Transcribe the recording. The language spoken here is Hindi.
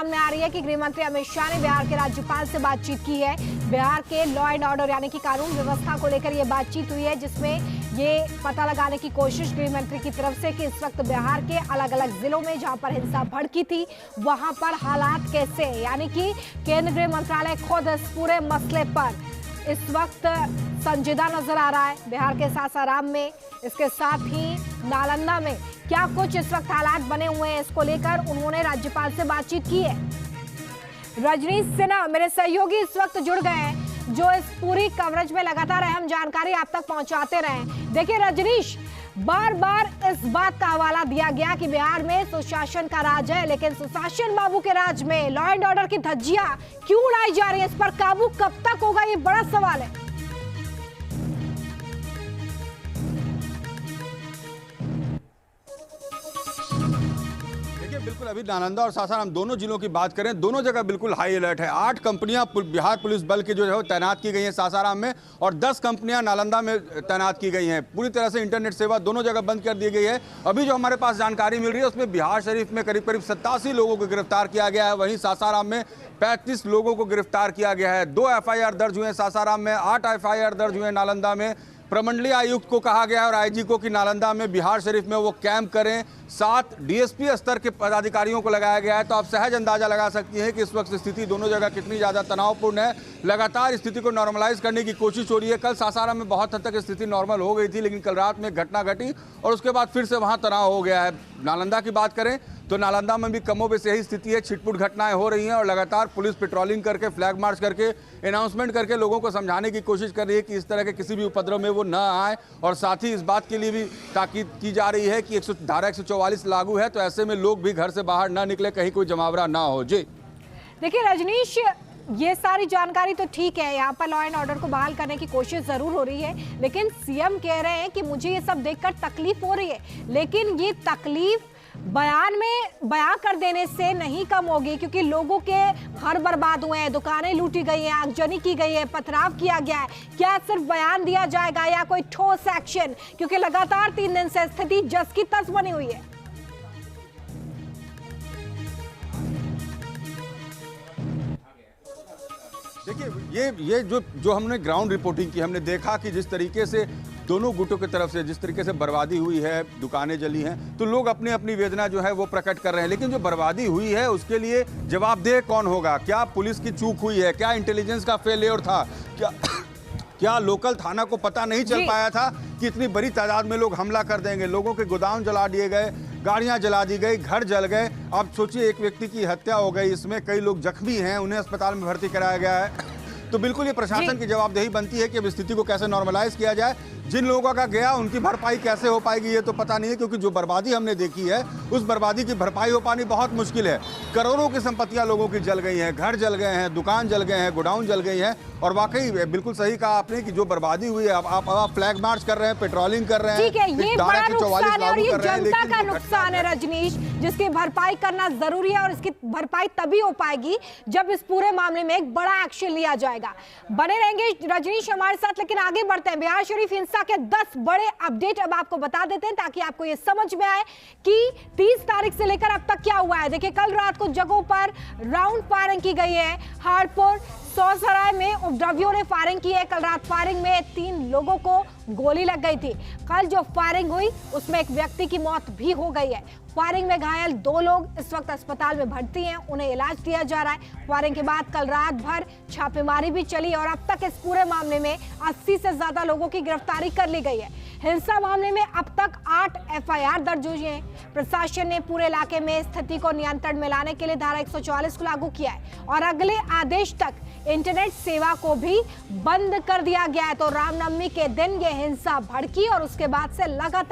सामने आ रही है कि गृह मंत्री अमित शाह ने बिहार के राज्यपाल से बातचीत की है। बिहार के लॉ एंड ऑर्डर यानी कि कानून व्यवस्था को लेकर ये बातचीत हुई है, जिसमें ये पता लगाने की कोशिश गृह मंत्री की तरफ से कि इस वक्त बिहार के अलग अलग जिलों में जहां पर हिंसा भड़की थी वहां पर हालात कैसे, यानी कि केंद्रीय गृह मंत्रालय खुद इस पूरे मसले पर इस वक्त संजीदा नजर आ रहा है। बिहार के सासाराम में, इसके साथ ही नालंदा में क्या कुछ इस वक्त हालात बने हुए हैं, इसको लेकर उन्होंने राज्यपाल से बातचीत की है। रजनीश सिन्हा मेरे सहयोगी इस वक्त जुड़ गए हैं, जो इस पूरी कवरेज में लगातार अहम जानकारी आप तक पहुंचाते रहे। देखिए रजनीश, बार बार इस बात का हवाला दिया गया कि बिहार में सुशासन का राज है, लेकिन सुशासन बाबू के राज में लॉ एंड ऑर्डर की धज्जियां क्यों उड़ाई जा रही है, इस पर काबू कब तक होगा, ये बड़ा सवाल है। बिल्कुल, अभी नालंदा और सासाराम दोनों जिलों की बात करें, दोनों जगह बिल्कुल हाई अलर्ट है। 8 कंपनियां बिहार पुलिस बल की जो है तैनात की गई हैं सासाराम में, और 10 कंपनियां नालंदा में तैनात की गई हैं। पूरी तरह से इंटरनेट सेवा दोनों जगह बंद कर दी गई है। अभी जो हमारे पास जानकारी मिल रही है उसमें बिहार शरीफ में करीब 87 लोगों को गिरफ्तार किया गया है, वहीं सासाराम में 35 लोगों को गिरफ्तार किया गया है। 2 FIR दर्ज हुए सासाराम में, 8 FIR दर्ज हुए नालंदा में। प्रमंडलीय आयुक्त को कहा गया है और IG को कि नालंदा में, बिहार शरीफ में वो कैंप करें। 7 DSP स्तर के पदाधिकारियों को लगाया गया है। तो आप सहज अंदाजा लगा सकती हैं कि इस वक्त स्थिति दोनों जगह कितनी ज़्यादा तनावपूर्ण है। लगातार स्थिति को नॉर्मलाइज करने की कोशिश हो रही है। कल सासाराम में बहुत हद तक स्थिति नॉर्मल हो गई थी, लेकिन कल रात में घटना घटी और उसके बाद फिर से वहाँ तनाव हो गया है। नालंदा की बात करें तो नालंदा में भी कमोबेश यही स्थिति है। छिटपुट घटनाएं हो रही हैं और लगातार पुलिस पेट्रोलिंग करके, फ्लैग मार्च करके, अनाउंसमेंट करके लोगों को समझाने की कोशिश कर रही है कि इस तरह के किसी भी उपद्रव में वो न आए। और साथ ही इस बात के लिए भी ताकीद की जा रही है कि धारा 144 लागू है, तो ऐसे में लोग भी घर से बाहर ना निकले, कहीं कोई जमावड़ा ना हो। जी देखिए रजनीश, ये सारी जानकारी तो ठीक है, यहाँ पर लॉ एंड ऑर्डर को बहाल करने की कोशिश जरूर हो रही है, लेकिन CM कह रहे हैं कि मुझे ये सब देखकर तकलीफ हो रही है, लेकिन ये तकलीफ बयान में बयां कर देने से नहीं कम होगी, क्योंकि लोगों के घर बर्बाद हुए हैं, दुकानें लूटी गई हैं, आगजनी की गई है, पथराव किया गया है। क्या सिर्फ बयान दिया जाएगा या कोई ठोस एक्शन, क्योंकि लगातार 3 दिन से स्थिति जस की तस बनी हुई है। देखिए ये जो हमने ग्राउंड रिपोर्टिंग की, हमने देखा कि जिस तरीके से दोनों गुटों की तरफ से जिस तरीके से बर्बादी हुई है, दुकानें जली हैं, तो लोग अपनी अपनी वेदना जो है वो प्रकट कर रहे हैं। लेकिन जो बर्बादी हुई है उसके लिए जवाबदेह कौन होगा? क्या पुलिस की चूक हुई है? क्या इंटेलिजेंस का फेलियर था? क्या लोकल थाना को पता नहीं चल पाया था कि इतनी बड़ी तादाद में लोग हमला कर देंगे? लोगों के गोदाम जला दिए गए, गाड़ियां जला दी गई, घर जल गए। अब सोचिए, एक व्यक्ति की हत्या हो गई, इसमें कई लोग जख्मी हैं, उन्हें अस्पताल में भर्ती कराया गया है। तो बिल्कुल ये प्रशासन की जवाबदेही बनती है कि अब स्थिति को कैसे नॉर्मलाइज किया जाए। जिन लोगों का गया उनकी भरपाई कैसे हो पाएगी ये तो पता नहीं है, क्योंकि जो बर्बादी हमने देखी है उस बर्बादी की भरपाई हो पानी बहुत मुश्किल है। करोड़ों की संपत्तियां लोगों की जल गई हैं, घर जल गए हैं, दुकान जल गए हैं, गोडाउन जल गई हैं। और वाकई बिल्कुल सही कहा आपने कि जो बर्बादी हुई है, आप फ्लैग मार्च कर रहे हैं, पेट्रोलिंग कर रहे हैं, ठीक है, ये बड़ा नुकसान है और ये जनता का नुकसान है रजनीश, जिसकी भरपाई करना जरूरी है। और इसकी भरपाई तभी हो पाएगी जब इस पूरे मामले में एक बड़ा एक्शन लिया जाएगा। बने रहेंगे रजनीश हमारे साथ, लेकिन आगे बढ़ते हैं। बिहार शरीफ हिंसा के 10 बड़े अपडेट अब आपको बता देते हैं, ताकि आपको ये समझ में आए कि 30 तारीख से लेकर अब तक क्या हुआ है। देखिए, कल रात को जगहों पर राउंड फायरिंग की गई है। हाड़पुर, सौसराय में उपद्रवियों ने फायरिंग की है। कल रात फायरिंग में 3 लोगों को गोली लग गई थी। कल जो फायरिंग हुई उसमें एक व्यक्ति की मौत भी हो गई है। फायरिंग में घायल 2 लोग इस वक्त अस्पताल में भर्ती हैं, उन्हें इलाज दिया जा रहा है। फायरिंग के बाद कल रात भर छापेमारी भी चली और अब तक इस पूरे मामले में 80 से ज्यादा लोगों की गिरफ्तारी कर ली गई है। हिंसा मामले में अब तक 8 FIR दर्ज हुई हैं। प्रशासन ने पूरे इलाके में स्थिति को नियंत्रण में लाने के लिए धारा 144 को लागू किया है और अगले आदेश तक इंटरनेट सेवा को भी बंद कर दिया गया है। तो रामनवमी के दिन ये हिंसा भड़की और उसके बाद से लगातार